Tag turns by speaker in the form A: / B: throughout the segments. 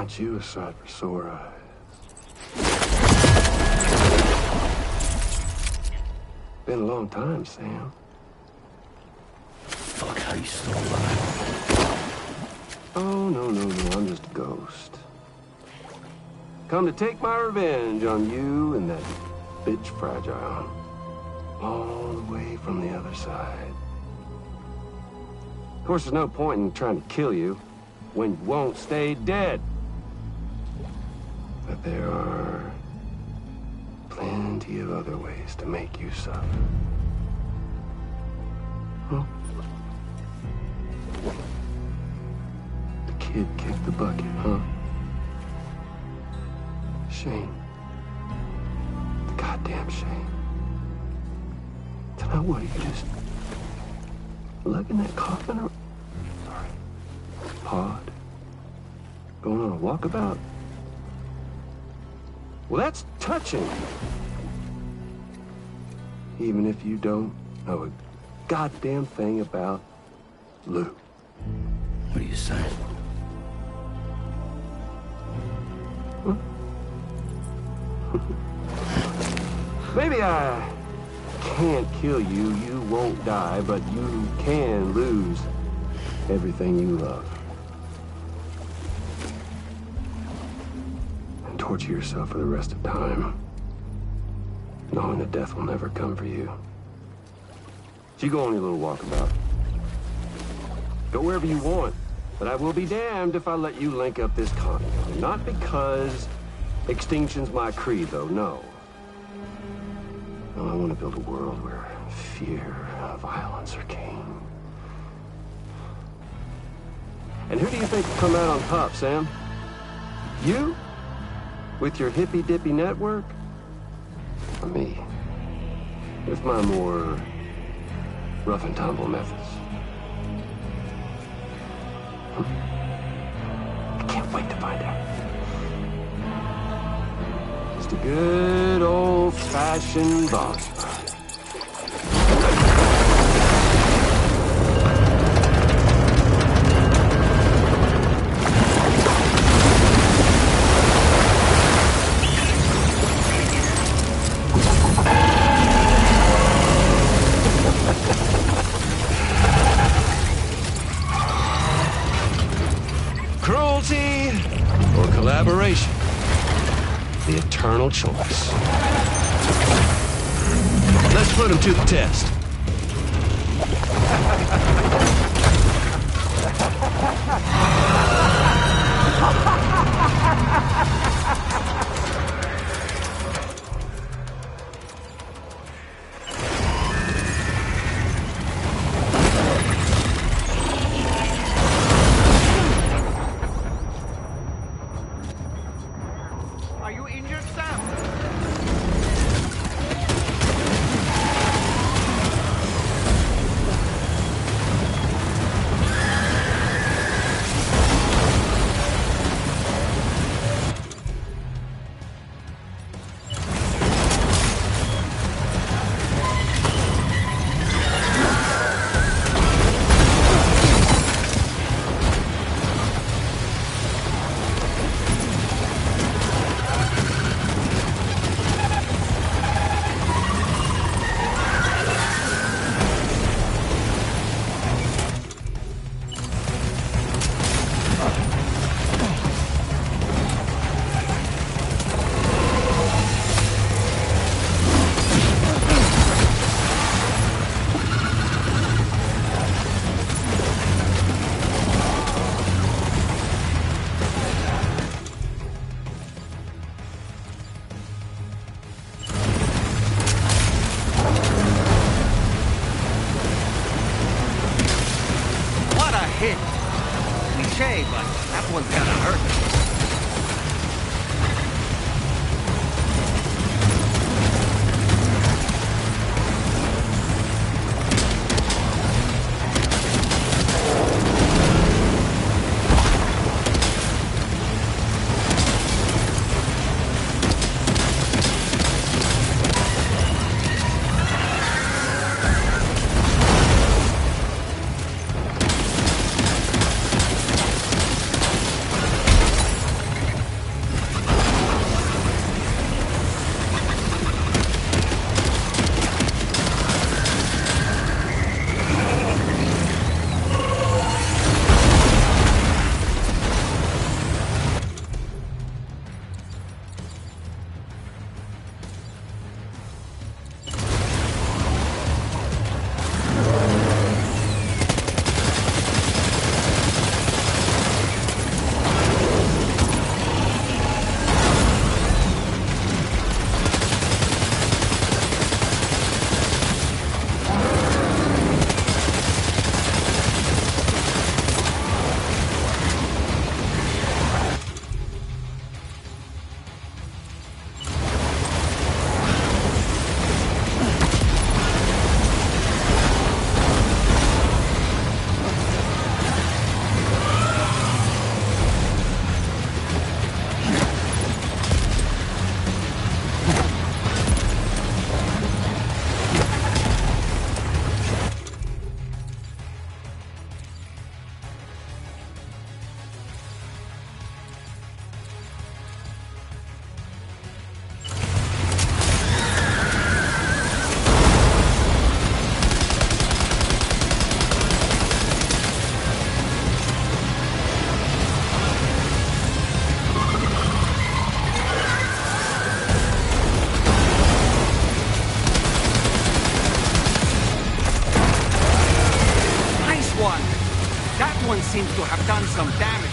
A: Aren't you a sight for sore eyes? Been a long time, Sam.
B: Fuck, how you still alive?
A: Oh, no, I'm just a ghost. Come to take my revenge on you and that bitch Fragile. All the way from the other side. Of course, there's no point in trying to kill you when you won't stay dead. But there are plenty of other ways to make you suffer. Huh? The kid kicked the bucket, huh? Shame. Goddamn shame. Tonight, what, are you just lugging that coffin or... Sorry. Pod? Going on a walkabout? Well, that's touching. Even if you don't know a goddamn thing about Lou.
B: What are you saying?
A: Huh? Maybe I can't kill you, you won't die, but you can lose everything you love. And torture yourself for the rest of time, knowing that death will never come for you. So you go on your little walkabout. Go wherever you want, but I will be damned if I let you link up this continent. Not because extinction's my creed, though, no. No, I want to build a world where fear and violence are king. And who do you think will come out on top, Sam? You? With your hippy-dippy network? Or me? With my more rough-and-tumble methods? I can't wait to find out. Just a good old-fashioned boss fight. Cruelty or collaboration? The eternal choice. Let's put him to the test.
C: Are you injured, Sam? Hit. Cliche, but that one's gonna hurt. one seems to have done some damage.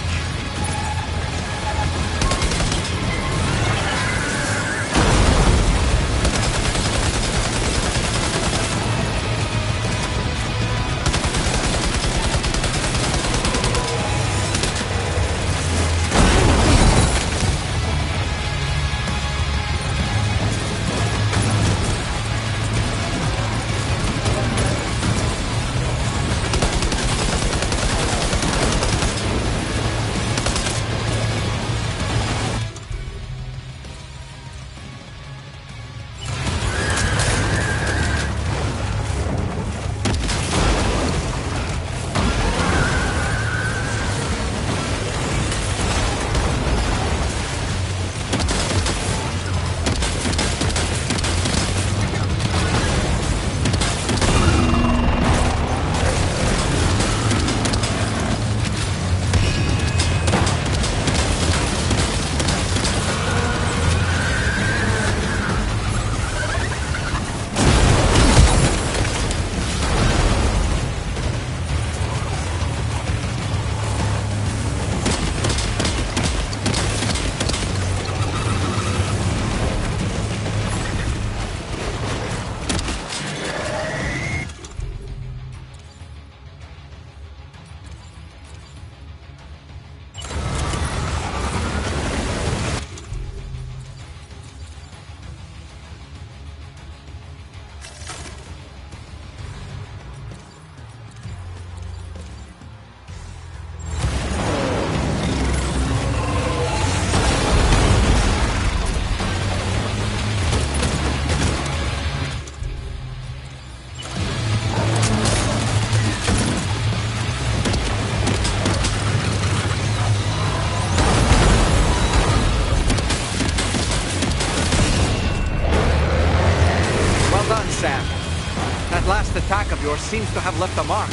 C: That last attack of yours seems to have left a mark.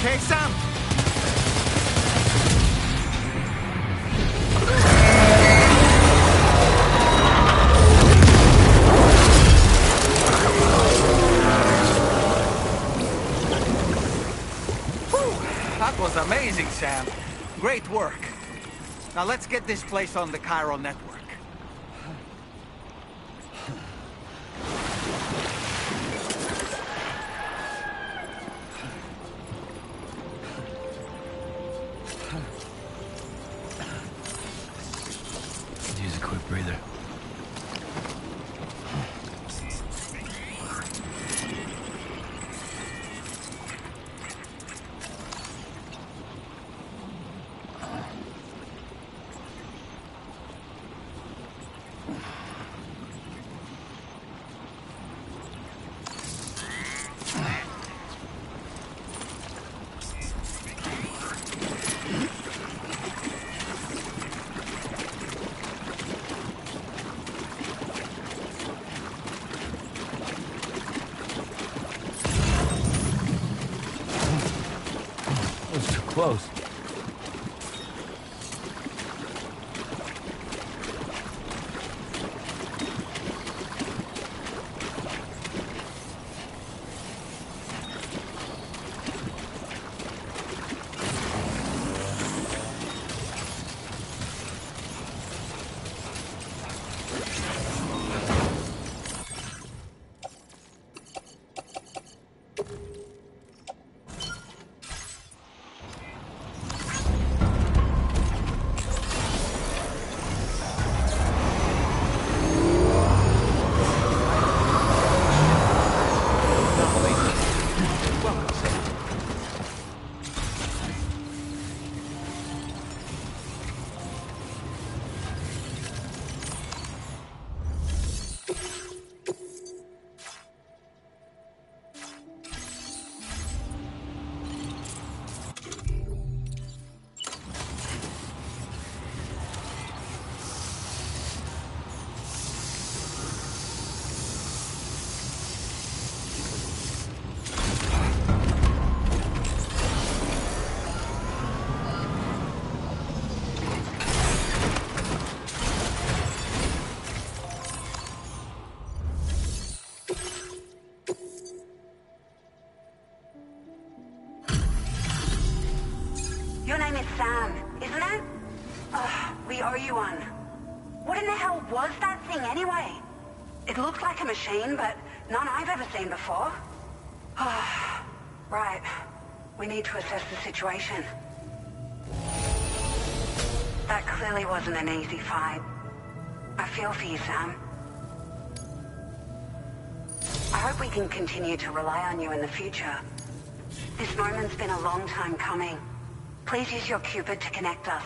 C: Okay, Sam? Whew, that was amazing, Sam. Great work. Now let's get this place on the Cairo network.
B: Use a quick breather. Close.
D: is Sam, isn't it? We owe you one. What in the hell was that thing anyway? It looked like a machine, but none I've ever seen before. Right. We need to assess the situation. That clearly wasn't an easy fight. I feel for you, Sam. I hope we can continue to rely on you in the future. This moment's been a long time coming. Please use your Cupid to connect us.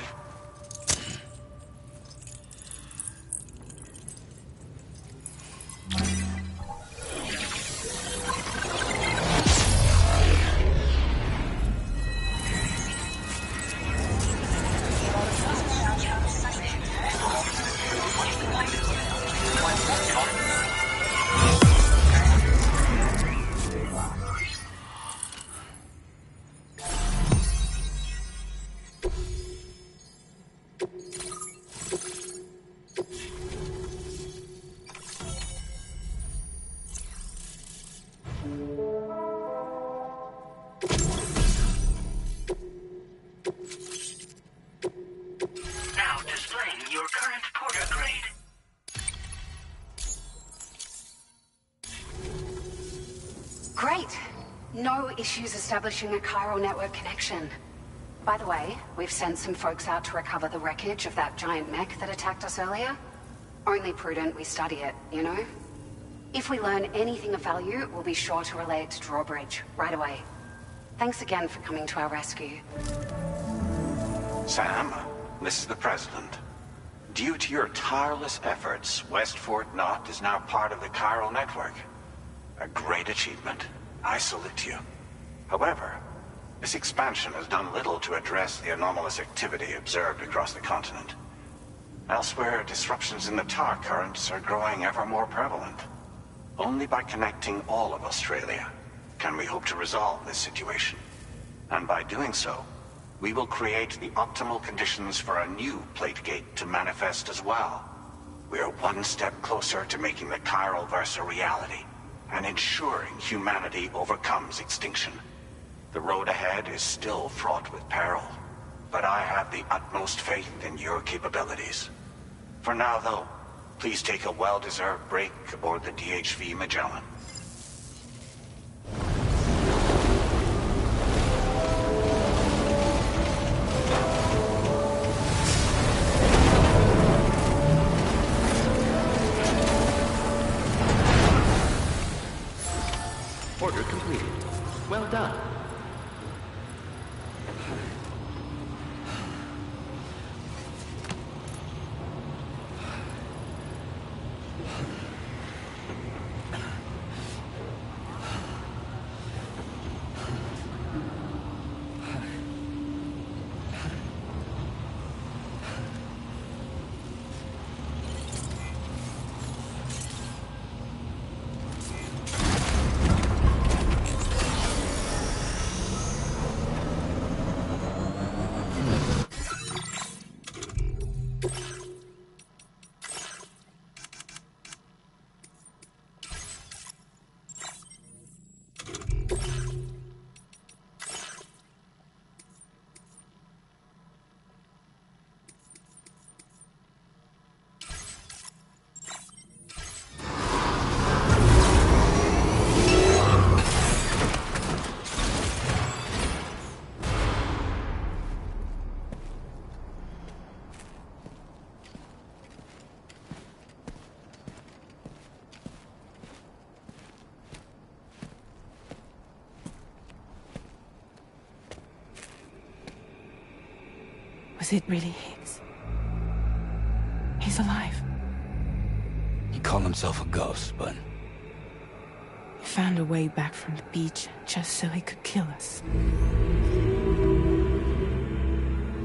E: Now displaying your current porter grade.
D: Great. No issues establishing a chiral network connection. By the way, we've sent some folks out to recover the wreckage of that giant mech that attacked us earlier. Only prudent we study it, you know? If we learn anything of value, we'll be sure to relay it to Drawbridge right away. Thanks again for coming to our rescue.
F: Sam, this is the President. Due to your tireless efforts, West Fort Knot is now part of the chiral network. A great achievement. I salute you. However, this expansion has done little to address the anomalous activity observed across the continent. Elsewhere, disruptions in the tar currents are growing ever more prevalent. Only by connecting all of Australia can we hope to resolve this situation. And by doing so, we will create the optimal conditions for a new Plategate to manifest as well. We are one step closer to making the chiral verse a reality, and ensuring humanity overcomes extinction. The road ahead is still fraught with peril, but I have the utmost faith in your capabilities. For now, though, please take a well-deserved break aboard the DHV Magellan.
G: Order completed. Well done.
H: Was it really Higgs? He's alive.
B: He called himself a ghost, but
H: He found a way back from the beach just so he could kill us.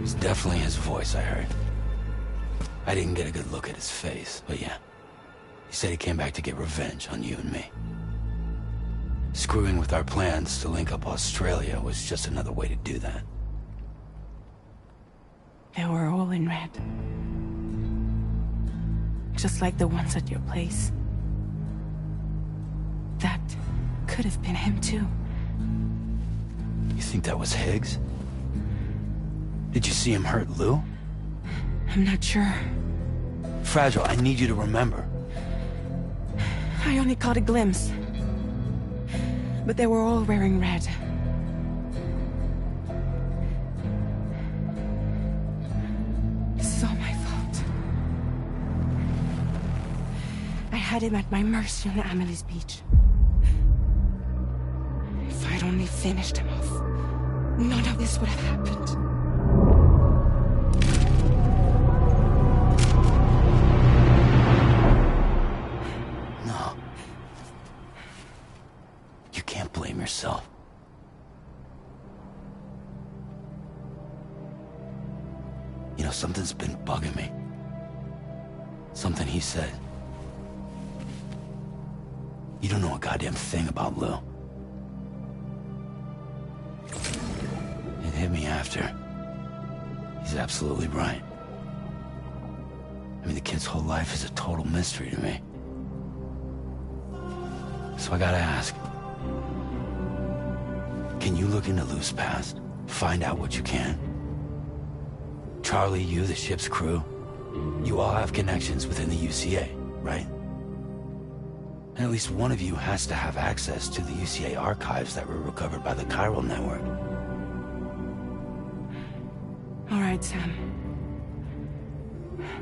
B: it's definitely his voice I heard. I didn't get a good look at his face, but yeah. He said he came back to get revenge on you and me. Screwing with our plans to link up Australia was just another way to do that.
H: They were all in red. Just like the ones at your place. That could have been him too.
B: You think that was Higgs? Did you see him hurt Lou?
H: I'm not sure.
B: Fragile, I need you to remember.
H: I only caught a glimpse. But they were all wearing red. This is all my fault. I had him at my mercy on Amelie's beach. If I'd only finished him off, none of this would have happened.
B: No. You can't blame yourself. You know, something's been bugging me. Something he said. You don't know a goddamn thing about Lou. It hit me after. He's absolutely right. I mean, the kid's whole life is a total mystery to me. So I gotta ask. Can you look into Lou's past? Find out what you can? Charlie, you, the ship's crew, you all have connections within the UCA, right? And at least one of you has to have access to the UCA archives that were recovered by the Chiral Network.
H: All right, Sam.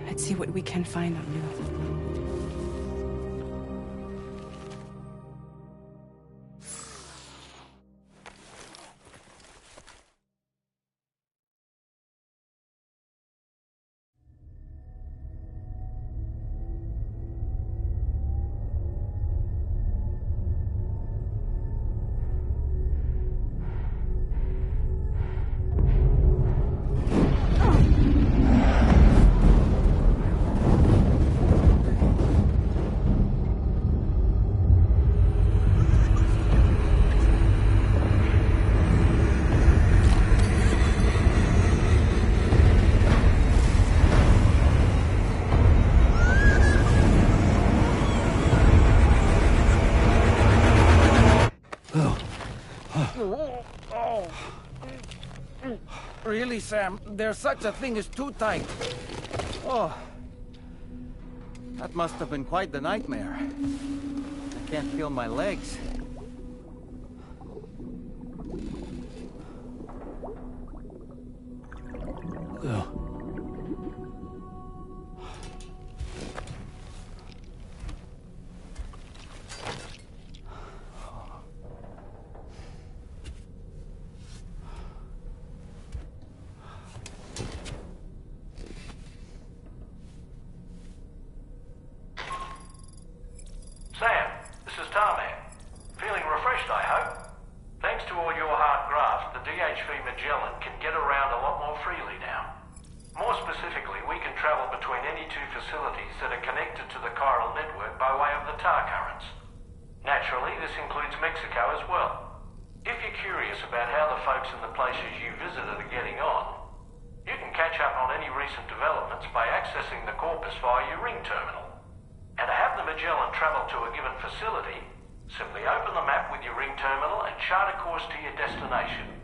H: Let's see what we can find on Lou.
C: Really, Sam? There's such a thing as too tight. Oh. That must have been quite the nightmare. I can't feel my legs.
B: Lou.
I: Sam, this is Tarman. Feeling refreshed, I hope? Thanks to all your hard graft, the DHV Magellan can get around a lot more freely now. More specifically, we can travel between any two facilities that are connected to the chiral network by way of the tar currents. Naturally, this includes Mexico as well. If you're curious about how the folks in the places you visited are getting on, you can catch up on any recent developments by accessing the corpus via your ring terminal. And to have the Magellan travel to a given facility, simply open the map with your ring terminal and chart a course to your destination.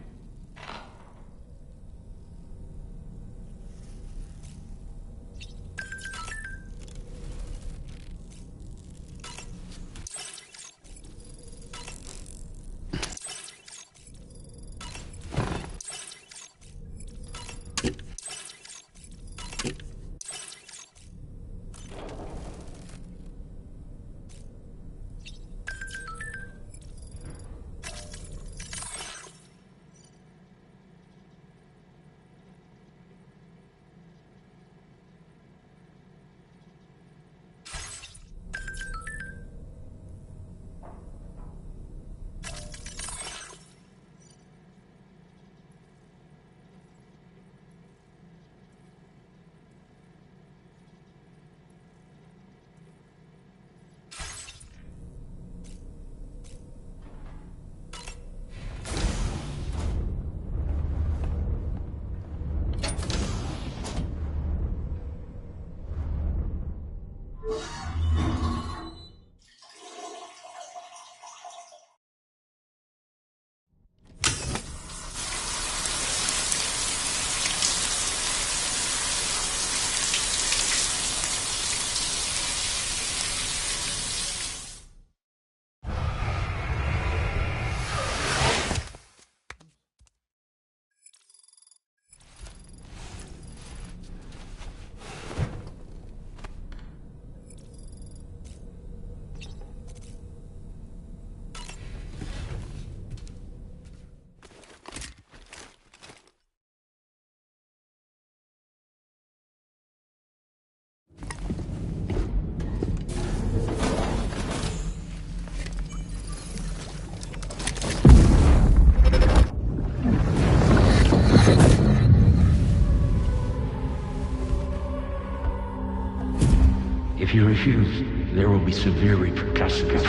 J: If you refuse, there will be severe repercussions.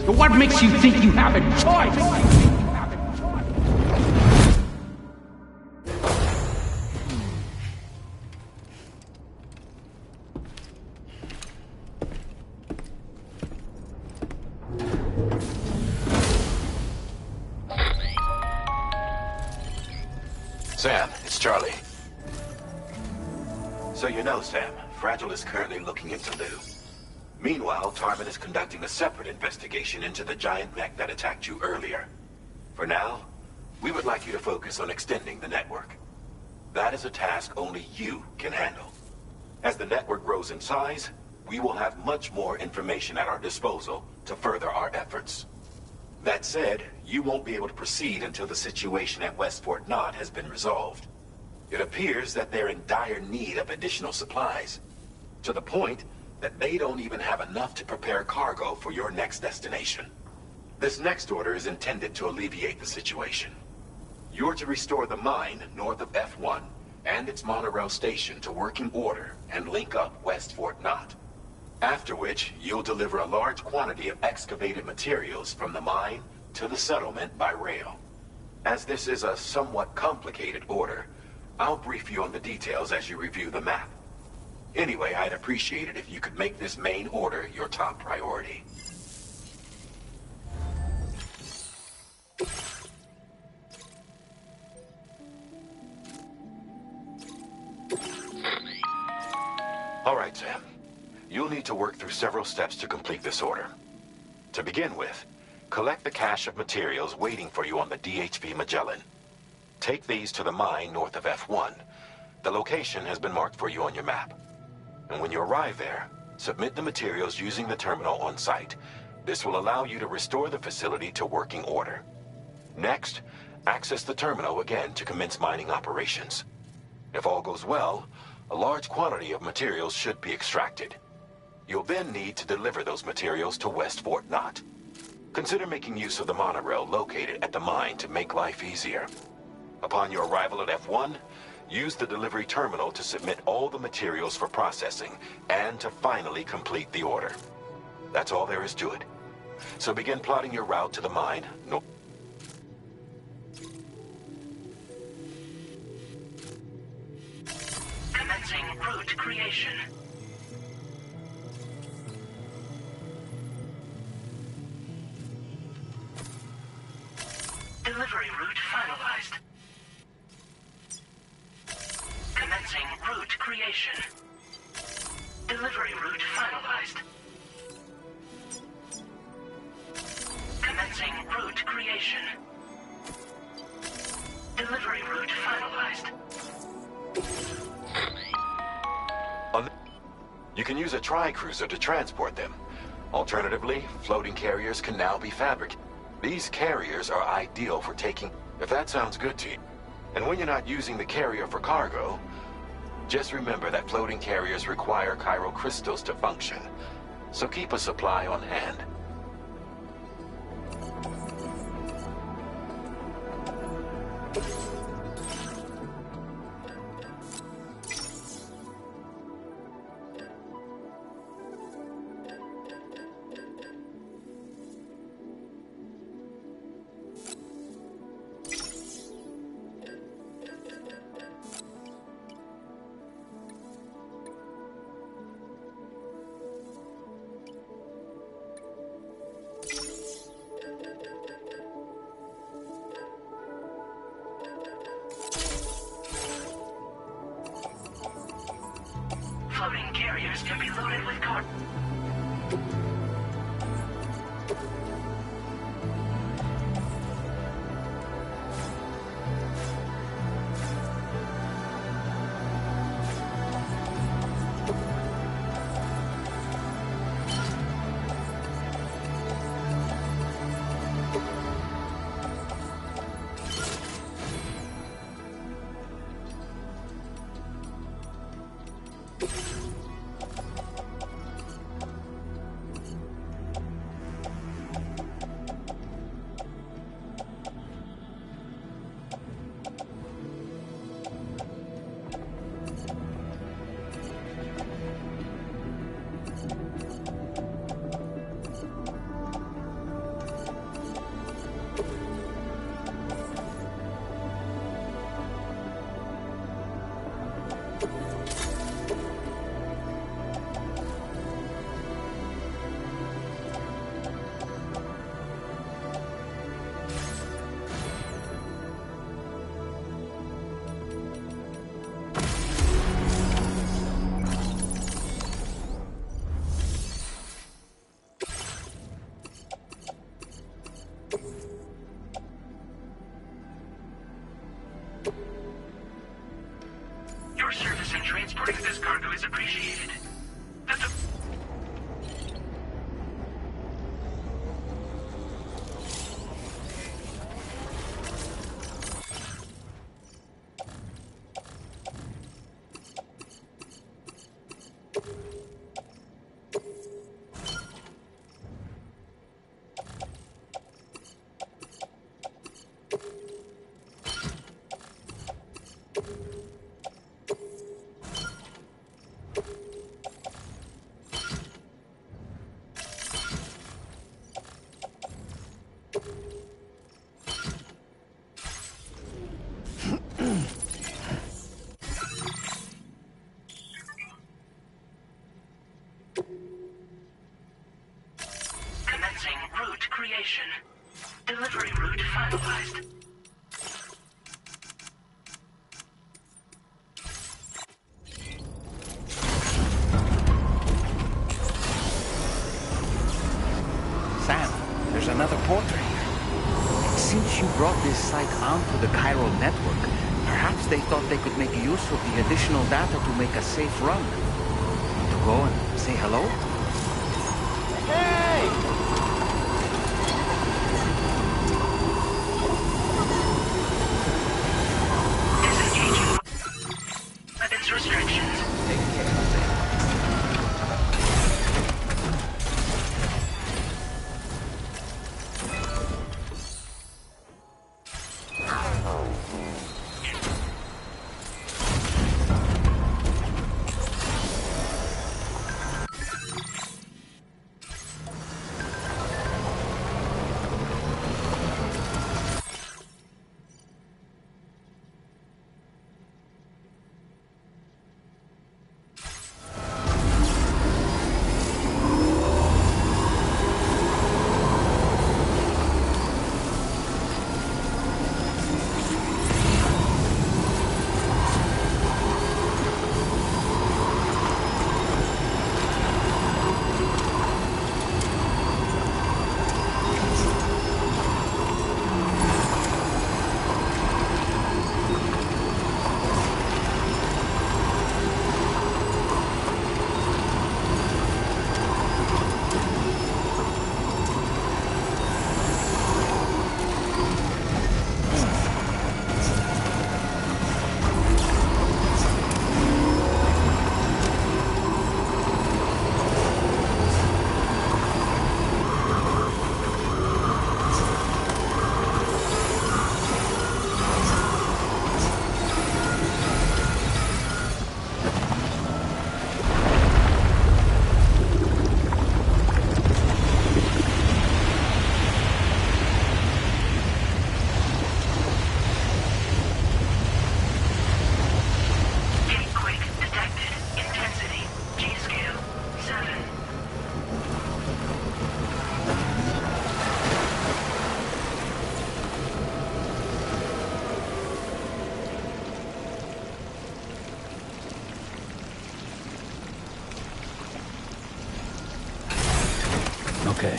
J: But what makes you think you have a choice?
F: Sam, it's Charlie. So you know, Sam, Fragile is currently looking into Lou. Meanwhile, Tarvin is conducting a separate investigation into the giant mech that attacked you earlier. For now, we would like you to focus on extending the network. That is a task only you can handle. As the network grows in size, we will have much more information at our disposal to further our efforts. That said, you won't be able to proceed until the situation at West Fort Knott has been resolved. It appears that they're in dire need of additional supplies, to the point that they don't even have enough to prepare cargo for your next destination. This next order is intended to alleviate the situation. You're to restore the mine north of F1 and its monorail station to working order and link up West Fort Knott. After which, you'll deliver a large quantity of excavated materials from the mine to the settlement by rail. As this is a somewhat complicated order, I'll brief you on the details as you review the map. Anyway, I'd appreciate it if you could make this main order your top priority. All right, Sam. You'll need to work through several steps to complete this order. To begin with, collect the cache of materials waiting for you on the DHV Magellan. Take these to the mine north of F1. The location has been marked for you on your map. And when you arrive there, submit the materials using the terminal on site. This will allow you to restore the facility to working order. Next, access the terminal again to commence mining operations. If all goes well, a large quantity of materials should be extracted. You'll then need to deliver those materials to West Fort Knott. Consider making use of the monorail located at the mine to make life easier. Upon your arrival at F1, use the delivery terminal to submit all the materials for processing and to finally complete the order. That's all there is to it. So begin plotting your route to the mine.
E: Commencing route creation. Delivery route finalized. Commencing route creation. Delivery route finalized. Commencing route creation. Delivery route finalized.
F: You can use a tri-cruiser to transport them. Alternatively, floating carriers can now be fabricated. These carriers are ideal for taking, if that sounds good to you. And when you're not using the carrier for cargo, just remember that floating carriers require chiral crystals to function. So keep a supply on hand.
E: Floating carriers can be loaded with cargo. Transporting this cargo is appreciated. Commencing route creation. Delivery route finalized.
C: Sam, there's another porter here. Since you brought this site onto the chiral network, perhaps they thought they could make use of the additional data to make a safe run. To go and say hello? Hey!
E: Disengaging weapons restrictions.
C: Take care, Sam.
B: Okay.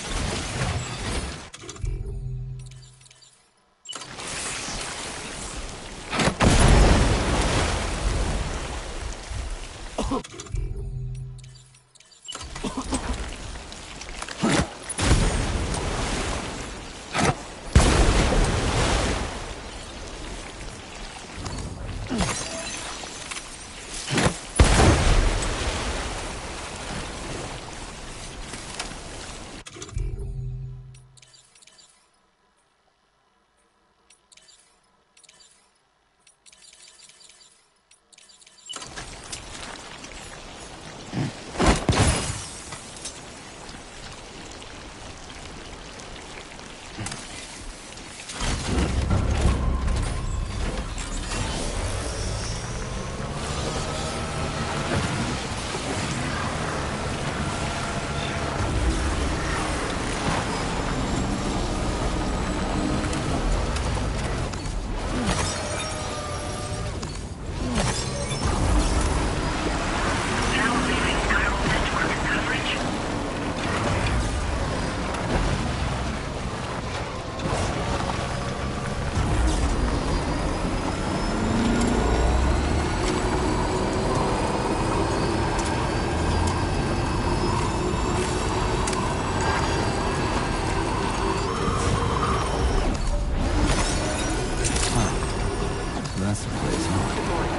B: That's the place, huh?
G: Good morning.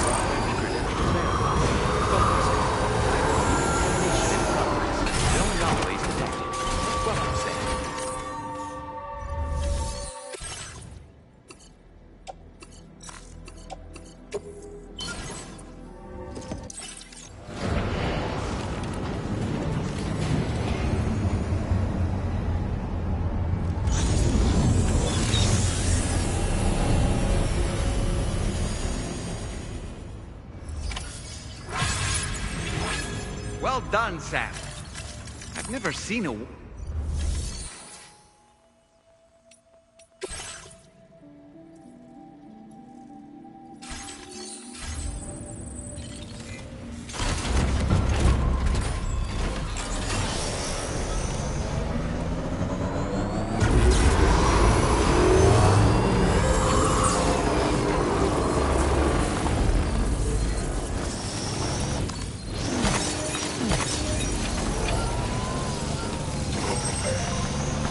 G: Arrived, credentials verified. Welcome, Sam. Contamination in progress. No anomalies detected. Welcome, Sam.
C: Well done, Sam. I've never seen a...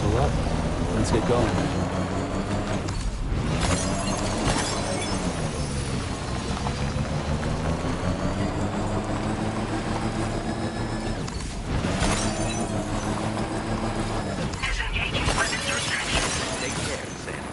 B: So what? Let's get going.
E: Disengaging weapons restrictions.
C: Take care, Sam.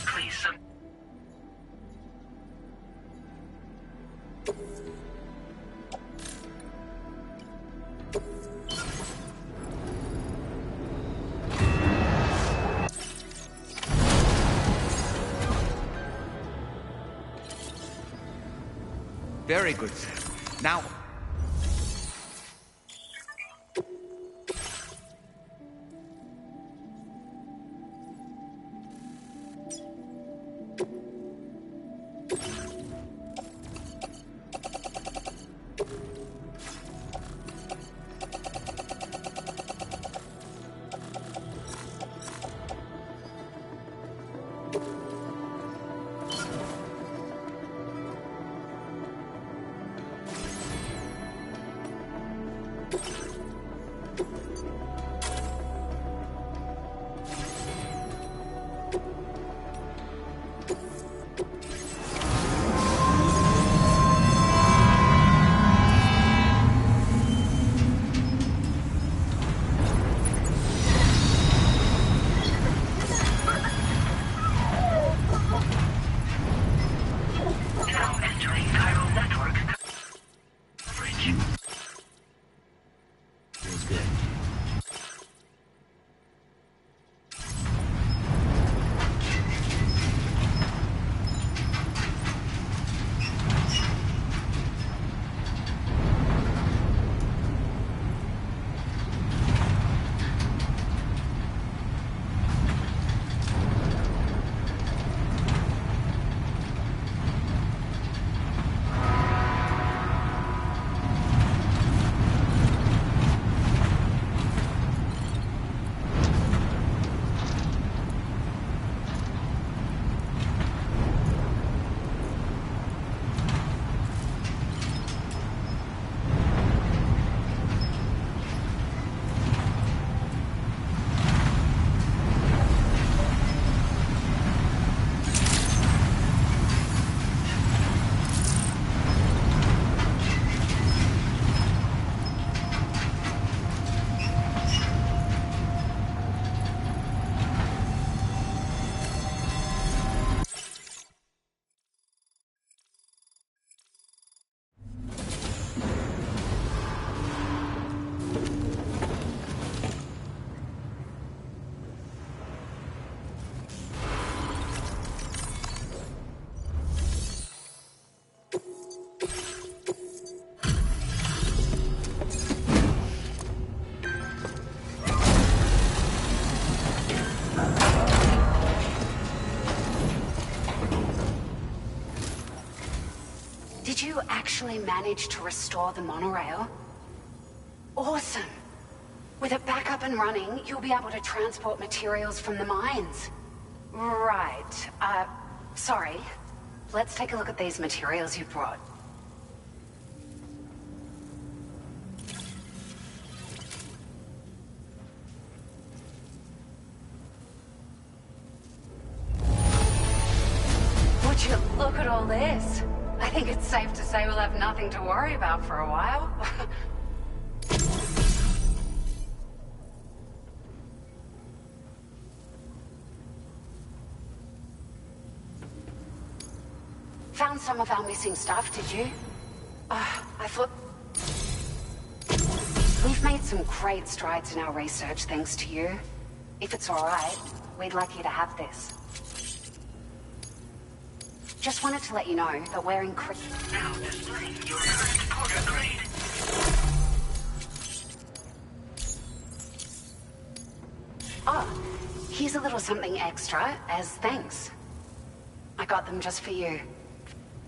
E: Please
C: Very good, Sam. Now...
D: actually managed to restore the monorail? Awesome! With it back up and running, you'll be able to transport materials from the mines. Right. Sorry. Let's take a look at these materials you brought. Would you look at all this? I think it's safe to say we'll have nothing to worry about for a while. Found some of our missing stuff, did you? I thought... We've made some great strides in our research thanks to you. If it's alright, we'd like you to have this. Just wanted to let you know that we're
E: Now displaying your current Porter grade.
D: Oh, here's a little something extra as thanks. I got them just for you.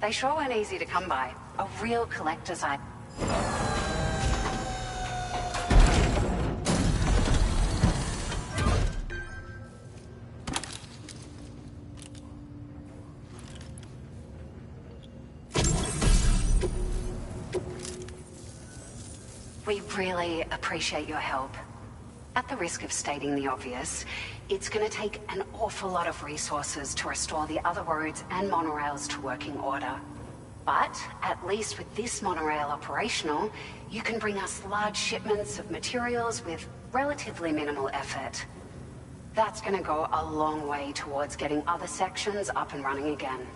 D: They sure weren't easy to come by. A real collector's item. We really appreciate your help. At the risk of stating the obvious, it's going to take an awful lot of resources to restore the other roads and monorails to working order. But, at least with this monorail operational, you can bring us large shipments of materials with relatively minimal effort. That's going to go a long way towards getting other sections up and running again.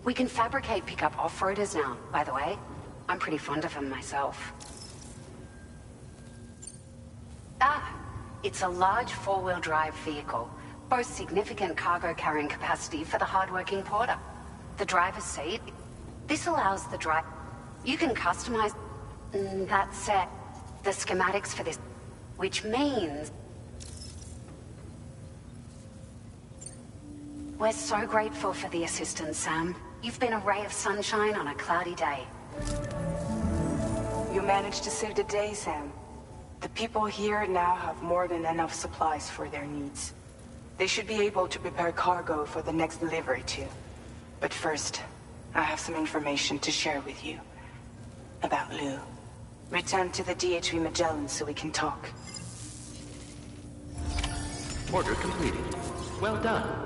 D: We can fabricate pickup off-roaders now, by the way. I'm pretty fond of them myself. It's a large four-wheel drive vehicle, boasts significant cargo carrying capacity for the hard-working porter. The driver's seat, this allows the drive... You can customize... That said, the schematics for this, which means... We're so grateful for the assistance, Sam. You've been a ray of sunshine on a cloudy day.
K: You managed to save the day, Sam. The people here now have more than enough supplies for their needs. They should be able to prepare cargo for the next delivery too. But first, I have some information to share with you. About Lou. Return to the Ds2 Magellan so we can talk.
G: Order completed. Well done.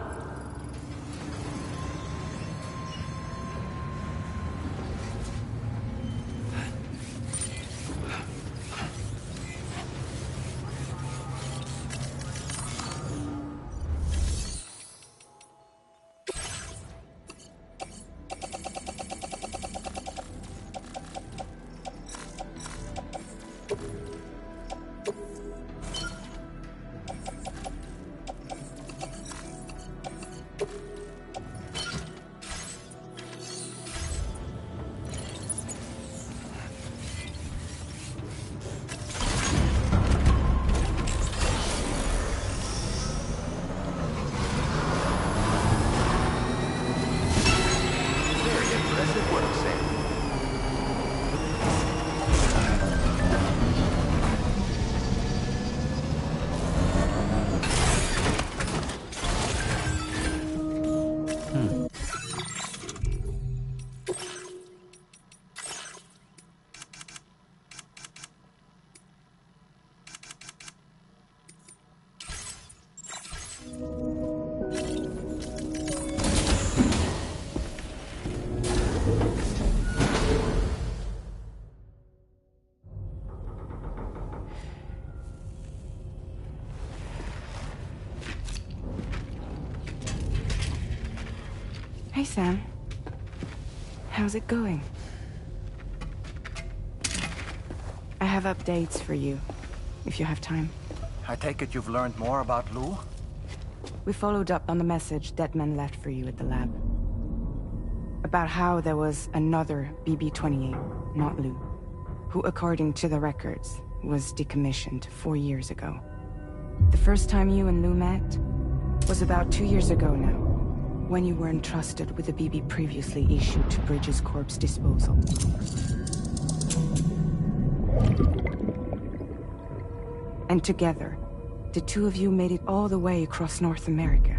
K: Hey, Sam. How's it going? I have updates for you, if you have time.
C: I take it you've learned more about Lou?
K: We followed up on the message Deadman left for you at the lab. About how there was another BB-28, not Lou, who, according to the records, was decommissioned 4 years ago. The first time you and Lou met was about 2 years ago now. when you were entrusted with the BB previously issued to Bridges Corp's disposal. And together, the two of you made it all the way across North America.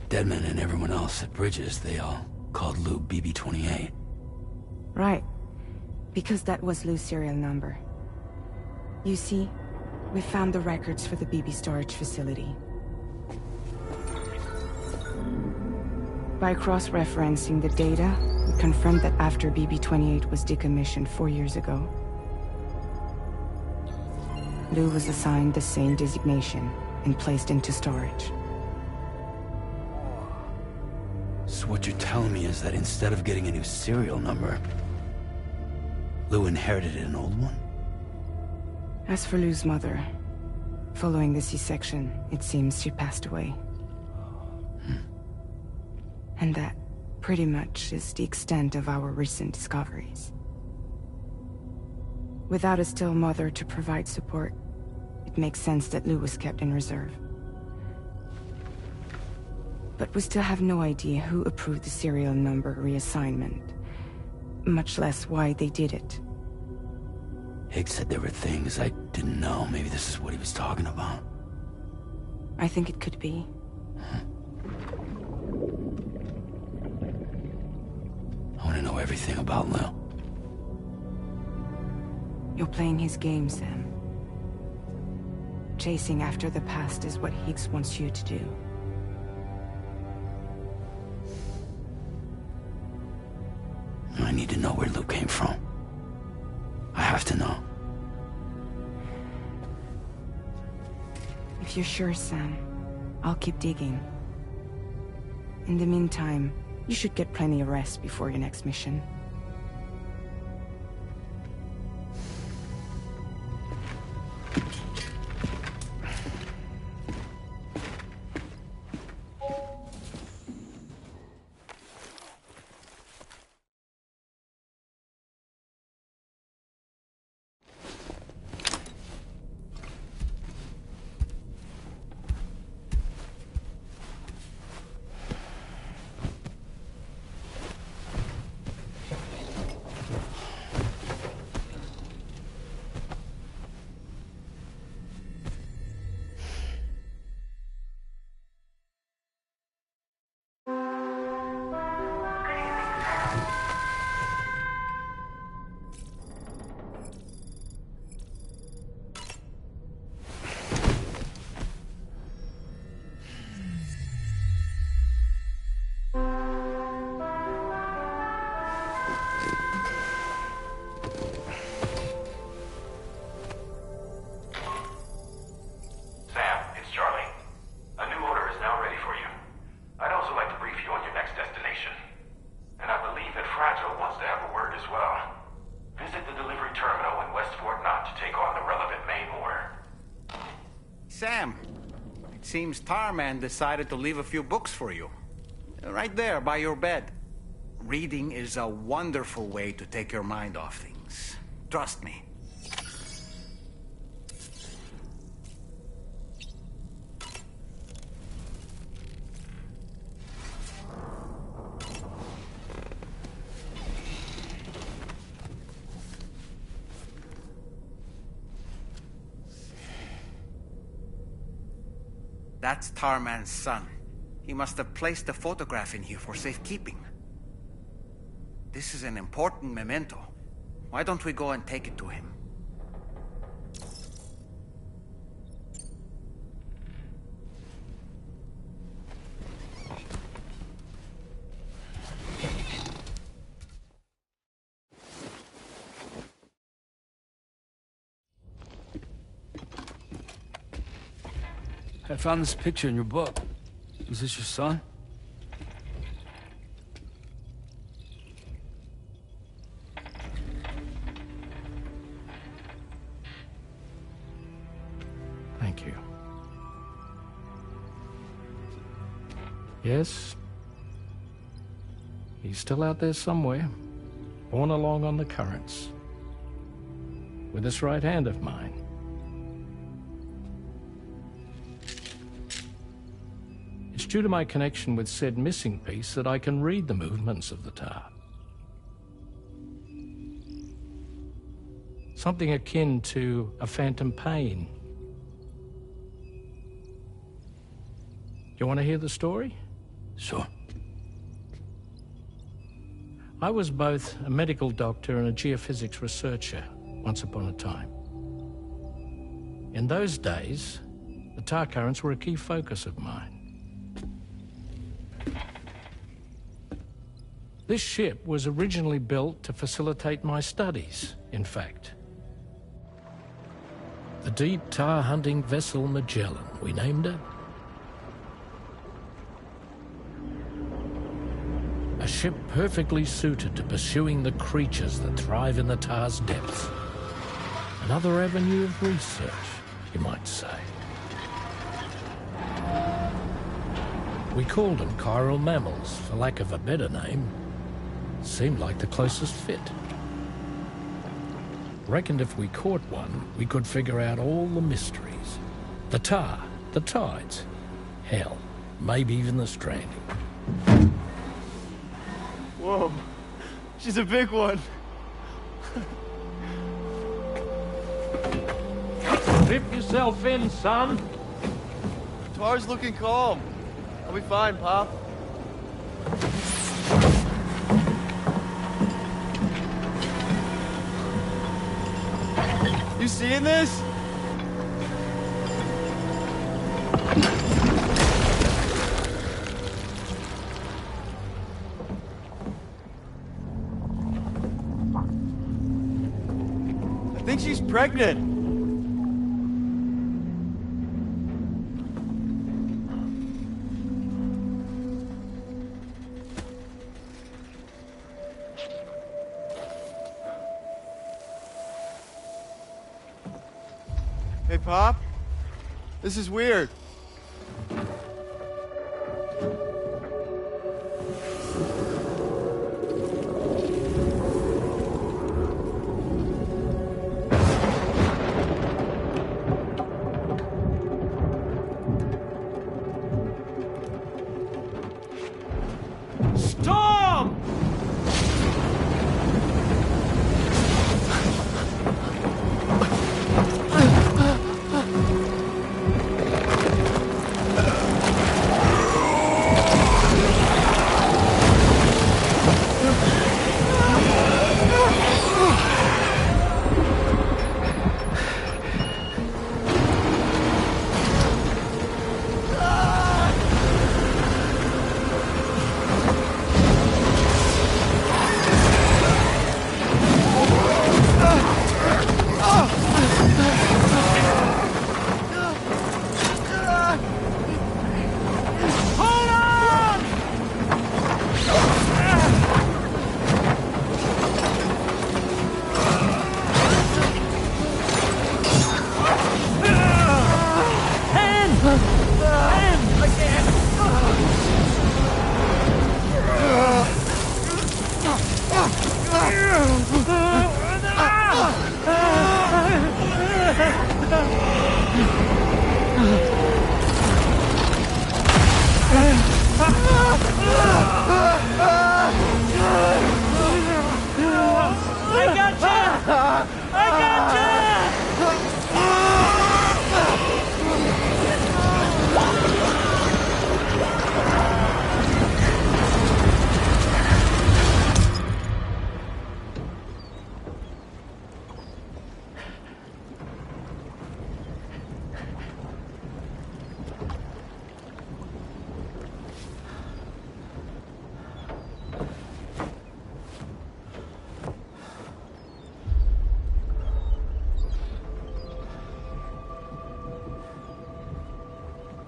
B: Deadman and everyone else at Bridges, they all called Lou BB-28.
K: Right. Because that was Lou's serial number. You see, we found the records for the BB storage facility. By cross-referencing the data, we confirmed that after BB-28 was decommissioned 4 years ago, Lou was assigned the same designation and placed into storage.
B: So what you're telling me is that instead of getting a new serial number, Lou inherited an old one?
K: As for Lou's mother, following the C-section, it seems she passed away. And that, pretty much, is the extent of our recent discoveries. Without a still mother to provide support, it makes sense that Lou was kept in reserve. But we still have no idea who approved the serial number reassignment, much less why they did it.
B: Higgs said there were things I didn't know. Maybe this is what he was talking about.
K: I think it could be.
B: I want to know everything about Lou.
K: You're playing his game, Sam. Chasing after the past is what Higgs wants you to do.
B: I need to know where Lou came from. I have to know.
K: If you're sure, Sam, I'll keep digging. In the meantime, you should get plenty of rest before your next mission.
C: Sam, it seems Tarman decided to leave a few books for you. Right there, by your bed. Reading is a wonderful way to take your mind off things. Trust me. That's Tarman's son. He must have placed a photograph in here for safekeeping. This is an important memento. Why don't we go and take it to him?
B: I found this picture in your book. Is this your son?
J: Thank you. Yes. He's still out there somewhere, borne along on the currents. With this right hand of mine.
L: due to my connection with said missing piece that I can read the movements of the tar. Something akin to a phantom pain. You want to hear the story?
B: Sure.
L: I was both a medical doctor and a geophysics researcher once upon a time. In those days, the tar currents were a key focus of mine. This ship was originally built to facilitate my studies, in fact. The deep tar hunting vessel Magellan, we named her. A ship perfectly suited to pursuing the creatures that thrive in the tar's depths. Another avenue of research, you might say. We called them chiral mammals, for lack of a better name. Seemed like the closest fit. Reckoned if we caught one, we could figure out all the mysteries. The tar, the tides, hell, maybe even the stranding.
M: Whoa, she's a big one.
L: Dip yourself in, son.
M: Tar's looking calm. I'll be fine, Pop. You seeing this? I think she's pregnant. Hey, Pop. This is weird.
L: Storm!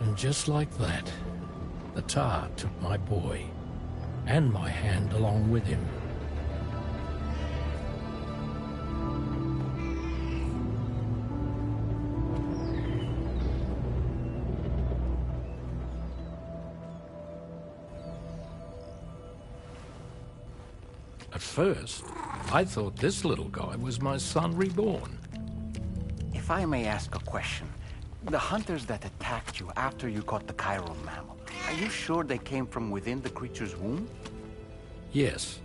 L: And just like that, the tar took my boy, and my hand along with him. At first, I thought this little guy was my son reborn.
C: If I may ask a question, The hunters that attacked you after you caught the chiral mammal, are you sure they came from within the creature's womb?
L: Yes.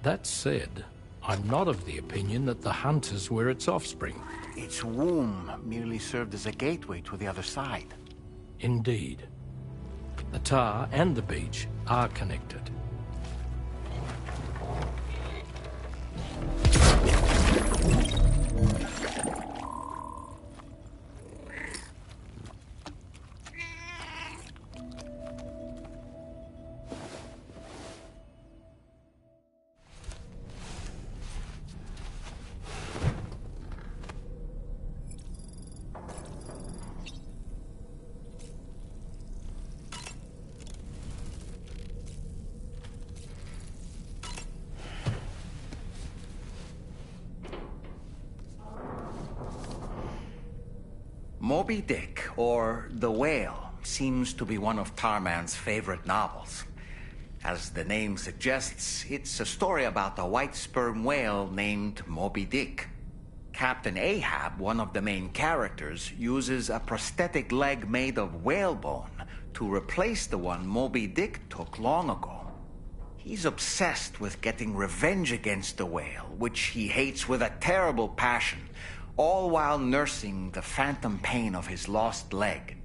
L: That said, I'm not of the opinion that the hunters were its offspring.
C: Its womb merely served as a gateway to the other side.
L: Indeed. The tar and the beach are connected.
C: Moby Dick, or The Whale, seems to be one of Tarman's favorite novels. As the name suggests, it's a story about a white sperm whale named Moby Dick. Captain Ahab, one of the main characters, uses a prosthetic leg made of whalebone to replace the one Moby Dick took long ago. He's obsessed with getting revenge against the whale, which he hates with a terrible passion, all while nursing the phantom pain of his lost leg.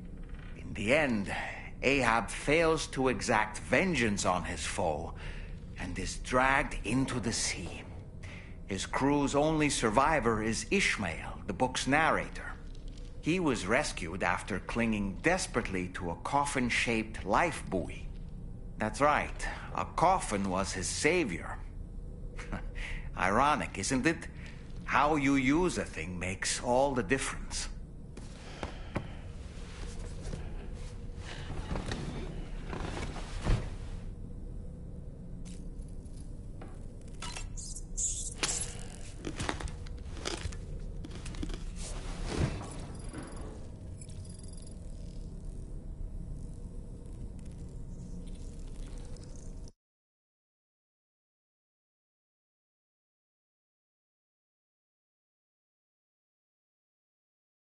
C: In the end, Ahab fails to exact vengeance on his foe and is dragged into the sea. His crew's only survivor is Ishmael, the book's narrator. He was rescued after clinging desperately to a coffin-shaped life buoy. That's right, a coffin was his savior. Ironic, isn't it? How you use a thing makes all the difference.